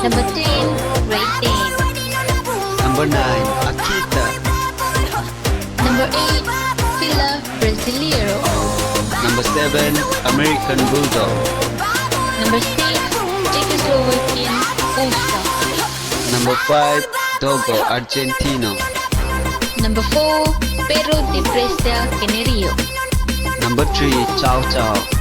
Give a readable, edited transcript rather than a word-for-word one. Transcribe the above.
Number 10, Great Dane. Number 9, Akita. Number 8, Fila Brasileiro. Number 7, American Bulldog. Number 6, Czechoslovakian Usa. Number 5, Dogo Argentino. Number 4, Perro de Presa Canario. Number 3, Chow Chow.